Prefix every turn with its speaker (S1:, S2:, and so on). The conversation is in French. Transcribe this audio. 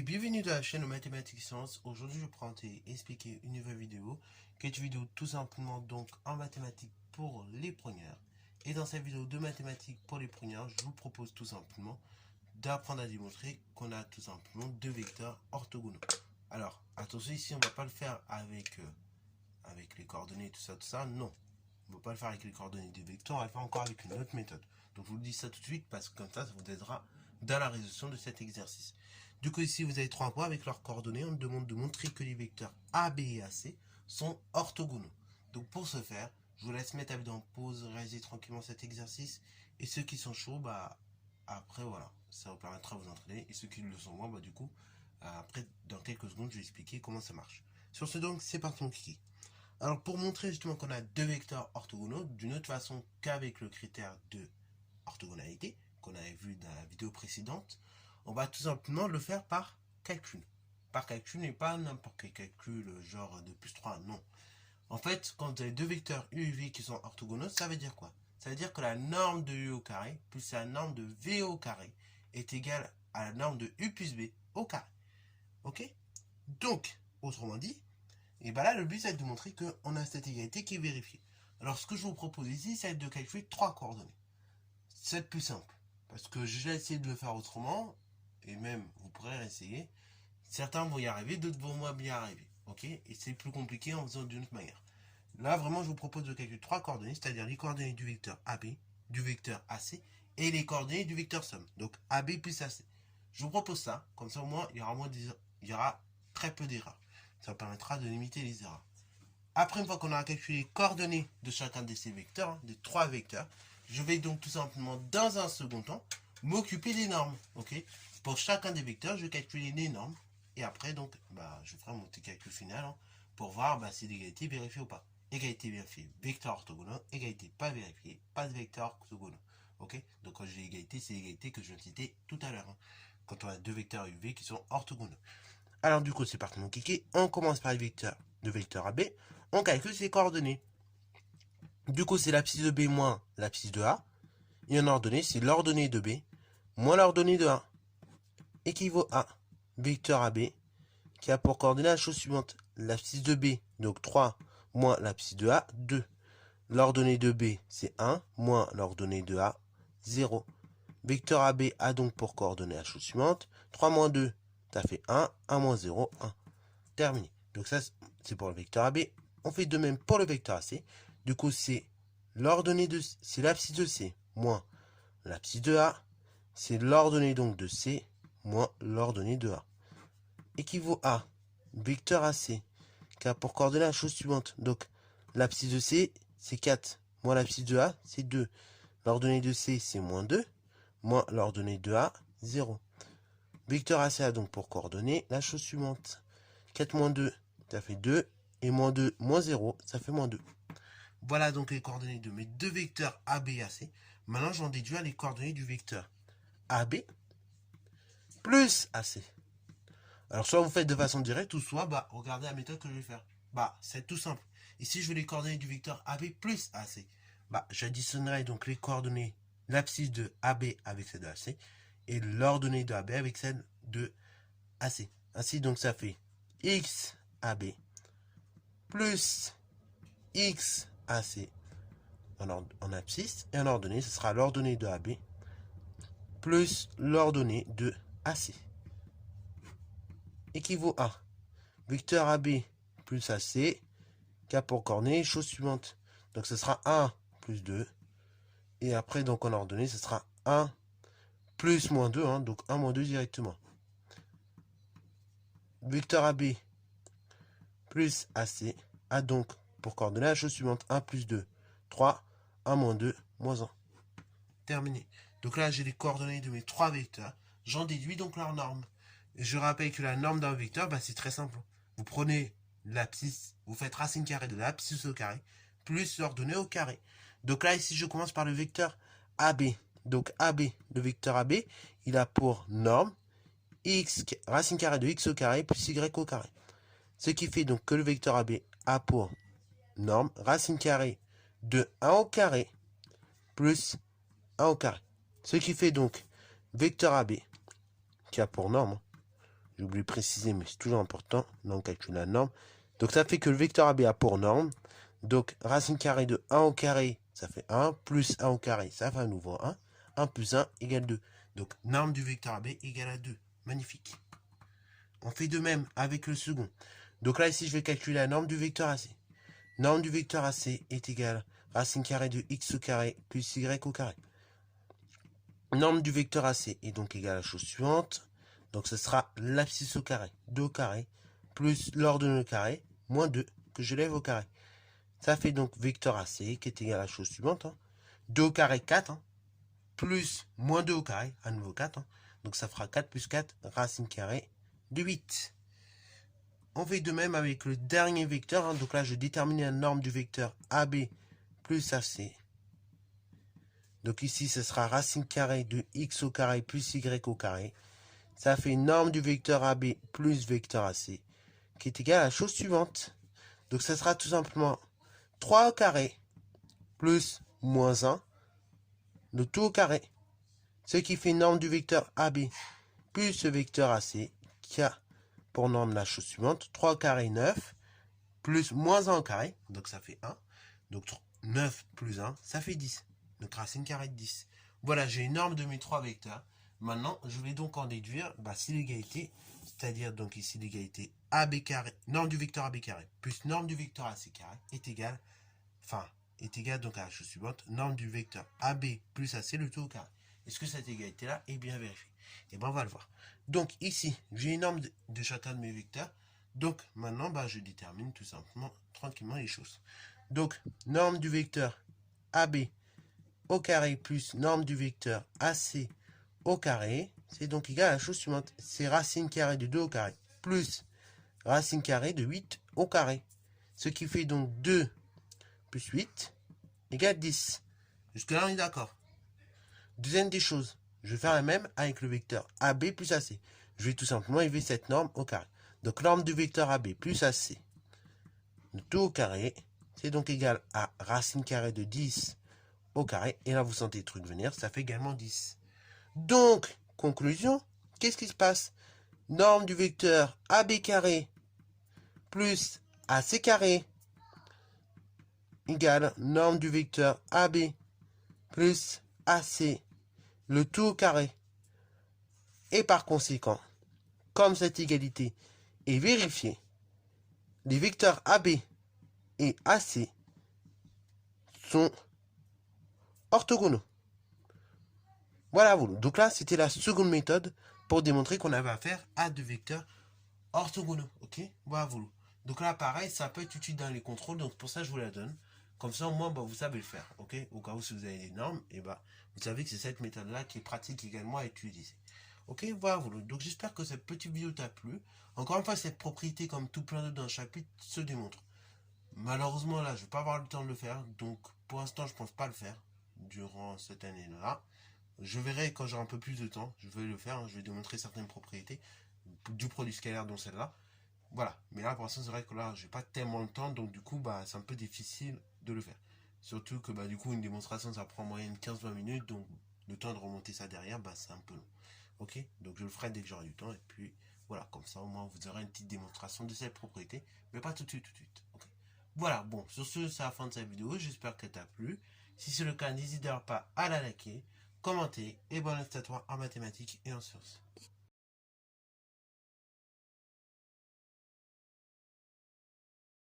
S1: bienvenue dans la chaîne Mathématiques Sciences. Aujourd'hui, je prends et expliquer une nouvelle vidéo, qui est une vidéo tout simplement donc en mathématiques pour les premières. Et dans cette vidéo de mathématiques pour les premières, je vous propose tout simplement d'apprendre à démontrer qu'on a tout simplement deux vecteurs orthogonaux. Alors, attention, ici, on ne va pas le faire avec les coordonnées, tout ça, non. On ne va pas le faire avec les coordonnées des vecteurs, on va le faire encore avec une autre méthode. Donc, je vous dis ça tout de suite parce que comme ça vous aidera dans la résolution de cet exercice. Du coup, ici, vous avez trois points avec leurs coordonnées. On nous demande de montrer que les vecteurs A, B et AC sont orthogonaux. Donc, pour ce faire, je vous laisse mettre la vidéo en pause, réaliser tranquillement cet exercice. Et ceux qui sont chauds, après, voilà, ça vous permettra de vous entraîner. Et ceux qui le sont moins, du coup, après, dans quelques secondes, je vais expliquer comment ça marche. Sur ce, donc, c'est parti, mon kiki. Alors, pour montrer justement qu'on a deux vecteurs orthogonaux, d'une autre façon qu'avec le critère de orthogonalité, qu'on avait vu dans la vidéo précédente, on va tout simplement le faire par calcul. Par calcul et pas n'importe quel calcul, genre de plus 3, non. En fait, quand vous avez deux vecteurs U et V qui sont orthogonaux, ça veut dire quoi? Ça veut dire que la norme de U au carré plus la norme de V au carré est égale à la norme de U plus B au carré. Ok? Donc, autrement dit, et là, le but, c'est de montrer qu'on a cette égalité qui est vérifiée. Alors, ce que je vous propose ici, c'est de calculer trois coordonnées. C'est plus simple. Parce que j'ai essayé de le faire autrement, et même, vous pourrez essayer. Certains vont y arriver, d'autres vont moins bien arriver. Ok? Et c'est plus compliqué en faisant d'une autre manière. Là, vraiment, je vous propose de calculer trois coordonnées, c'est-à-dire les coordonnées du vecteur AB, du vecteur AC, et les coordonnées du vecteur somme. Donc, AB plus AC. Je vous propose ça, comme ça au moins, il y aura très peu d'erreurs. Ça permettra de limiter les erreurs. Après, une fois qu'on aura calculé les coordonnées de chacun de ces vecteurs, des trois vecteurs, je vais donc tout simplement, dans un second temps, m'occuper des normes. Ok? Pour chacun des vecteurs, je vais calculer les normes. Et après, donc, je ferai mon petit calcul final pour voir si l'égalité est vérifiée ou pas. Égalité vérifiée, vecteur orthogonal. Égalité pas vérifiée, pas de vecteur orthogonal. Ok? Donc, quand je dis égalité, c'est l'égalité que je viens de citer tout à l'heure. Quand on a deux vecteurs UV qui sont orthogonaux. Alors, du coup, c'est parti, mon kiki. On commence par le vecteur AB. On calcule ses coordonnées. Du coup, c'est l'abscisse de B moins l'abscisse de A. Et en ordonnée, c'est l'ordonnée de B moins l'ordonnée de A. Équivaut à vecteur AB qui a pour coordonnée la chose suivante. L'abscisse de B, donc 3, moins l'abscisse de A, 2. L'ordonnée de B, c'est 1, moins l'ordonnée de A, 0. Vecteur AB a donc pour coordonnée la chose suivante. 3 moins 2, ça fait 1, 1 moins 0, 1. Terminé. Donc ça, c'est pour le vecteur AB. On fait de même pour le vecteur AC. Du coup, c'est l'abscisse de C moins l'abscisse de A. C'est l'ordonnée donc de C moins l'ordonnée de A. Équivaut à vecteur AC qui a pour coordonnée la chose suivante. Donc, l'abscisse de C, c'est 4. Moins l'abscisse de A, c'est 2. L'ordonnée de C, c'est moins 2. Moins l'ordonnée de A, 0. Vecteur AC a donc pour coordonnée la chose suivante. 4 moins 2, ça fait 2. Et moins 2, moins 0, ça fait moins 2. Voilà donc les coordonnées de mes deux vecteurs AB et AC. Maintenant, j'en déduis les coordonnées du vecteur AB plus AC. Alors, soit vous faites de façon directe, ou soit, regardez la méthode que je vais faire. C'est tout simple. Ici, je veux les coordonnées du vecteur AB plus AC. J'additionnerai donc les coordonnées, l'abscisse de AB avec celle de AC, et l'ordonnée de AB avec celle de AC. Ainsi, donc, ça fait XAB plus XAC en abscisse, et en ordonnée, ce sera l'ordonnée de AB plus l'ordonnée de AC. Équivaut à vecteur AB plus AC qui a pour coordonnée chose suivante. Donc ce sera 1 plus 2. Et après, donc en ordonnée, ce sera 1 plus moins 2. Donc 1 moins 2 directement. Vecteur AB plus AC a donc pour coordonnée la chose suivante. 1 plus 2, 3. 1 moins 2, moins 1. Terminé. Donc là, j'ai les coordonnées de mes trois vecteurs. J'en déduis donc leur norme. Et je rappelle que la norme d'un vecteur, c'est très simple. Vous prenez l'abscisse, vous faites racine carrée de l'abscisse au carré, plus l'ordonnée au carré. Donc là, ici, je commence par le vecteur AB. Donc AB, le vecteur AB, il a pour norme x, racine carrée de x au carré plus y au carré. Ce qui fait donc que le vecteur AB a pour norme racine carrée de 1 au carré plus 1 au carré. Ce qui fait donc vecteur AB qui a pour norme J'ai oublié de préciser, mais c'est toujours important. Donc, on calcule la norme. Donc, ça fait que le vecteur AB a pour norme. Donc, racine carrée de 1 au carré, ça fait 1, plus 1 au carré, ça fait à nouveau 1. 1 plus 1 égale 2. Donc, norme du vecteur AB égale à 2. Magnifique. On fait de même avec le second. Donc là, ici, je vais calculer la norme du vecteur AC. Norme du vecteur AC est égale racine carrée de x au carré plus y au carré. Norme du vecteur AC est donc égale à la chose suivante. Donc, ce sera l'abscisse au carré, 2 au carré, plus l'ordonnée au carré, moins 2, que je lève au carré. Ça fait donc vecteur AC qui est égal à la chose suivante. 2 au carré, 4, plus moins 2 au carré, à nouveau 4. Donc ça fera 4 plus 4, racine carrée de 8. On fait de même avec le dernier vecteur. Donc là, je détermine la norme du vecteur AB plus AC. Donc ici, ce sera racine carrée de x au carré plus y au carré. Ça fait une norme du vecteur AB plus vecteur AC qui est égal à la chose suivante. Donc ça sera tout simplement 3 au carré plus moins 1, le tout au carré. Ce qui fait une norme du vecteur AB plus le vecteur AC qui a pour norme la chose suivante. 3 au carré, 9, plus moins 1 au carré, donc ça fait 1. Donc 9 plus 1, ça fait 10. Donc racine carrée de 10. Voilà, j'ai une norme de mes 3 vecteurs. Maintenant, je vais donc en déduire si l'égalité, c'est-à-dire donc ici l'égalité AB carré, norme du vecteur AB carré, plus norme du vecteur AC carré, est égale, donc à la chose suivante, norme du vecteur AB plus AC, le tout au carré. Est-ce que cette égalité-là est bien vérifiée? Et bien, on va le voir. Donc ici, j'ai une norme de chacun de mes vecteurs. Donc maintenant, je détermine tout simplement tranquillement les choses. Donc, norme du vecteur AB au carré plus norme du vecteur AC au carré, c'est donc égal à la chose suivante. C'est racine carrée de 2 au carré plus racine carrée de 8 au carré. Ce qui fait donc 2 plus 8 égale 10. Jusque-là, on est d'accord. Deuxième des choses, je vais faire la même avec le vecteur AB plus AC. Je vais tout simplement élever cette norme au carré. Donc, norme du vecteur AB plus AC, le tout au carré, c'est donc égal à racine carrée de 10 au carré. Et là, vous sentez le truc venir, ça fait également 10. Donc, conclusion, qu'est-ce qui se passe? Norme du vecteur AB carré plus AC carré égale norme du vecteur AB plus AC, le tout au carré. Et par conséquent, comme cette égalité est vérifiée, les vecteurs AB et AC sont orthogonaux. Voilà, donc là, c'était la seconde méthode pour démontrer qu'on avait affaire à deux vecteurs orthogonaux. Ok, voilà. Donc là, pareil, ça peut être utile dans les contrôles, donc pour ça, je vous la donne. Comme ça, au moins, vous savez le faire. Ok, au cas où si vous avez des normes, et vous savez que c'est cette méthode-là qui est pratique également à utiliser. Ok, voilà. Donc j'espère que cette petite vidéo t'a plu. Encore une fois, cette propriété, comme tout plein d'autres dans le chapitre, se démontre. Malheureusement, là, je ne vais pas avoir le temps de le faire. Donc, pour l'instant, je ne pense pas le faire durant cette année-là. Je verrai quand j'aurai un peu plus de temps. Je vais le faire. Je vais démontrer certaines propriétés du produit scalaire, dont celle-là. Voilà. Mais là, pour l'instant, c'est vrai que là, j'ai pas tellement le temps. Donc, du coup, c'est un peu difficile de le faire. Surtout que, du coup, une démonstration, ça prend en moyenne 15-20 minutes. Donc, le temps de remonter ça derrière, c'est un peu long. Ok, donc je le ferai dès que j'aurai du temps. Et puis, voilà. Comme ça, au moins, vous aurez une petite démonstration de cette propriété. Mais pas tout de suite, Ok. Voilà, bon, sur ce, c'est la fin de cette vidéo. J'espère qu'elle t'a plu. Si c'est le cas, n'hésite pas à la liker, commenter et bon reste à toi en mathématiques et en sciences.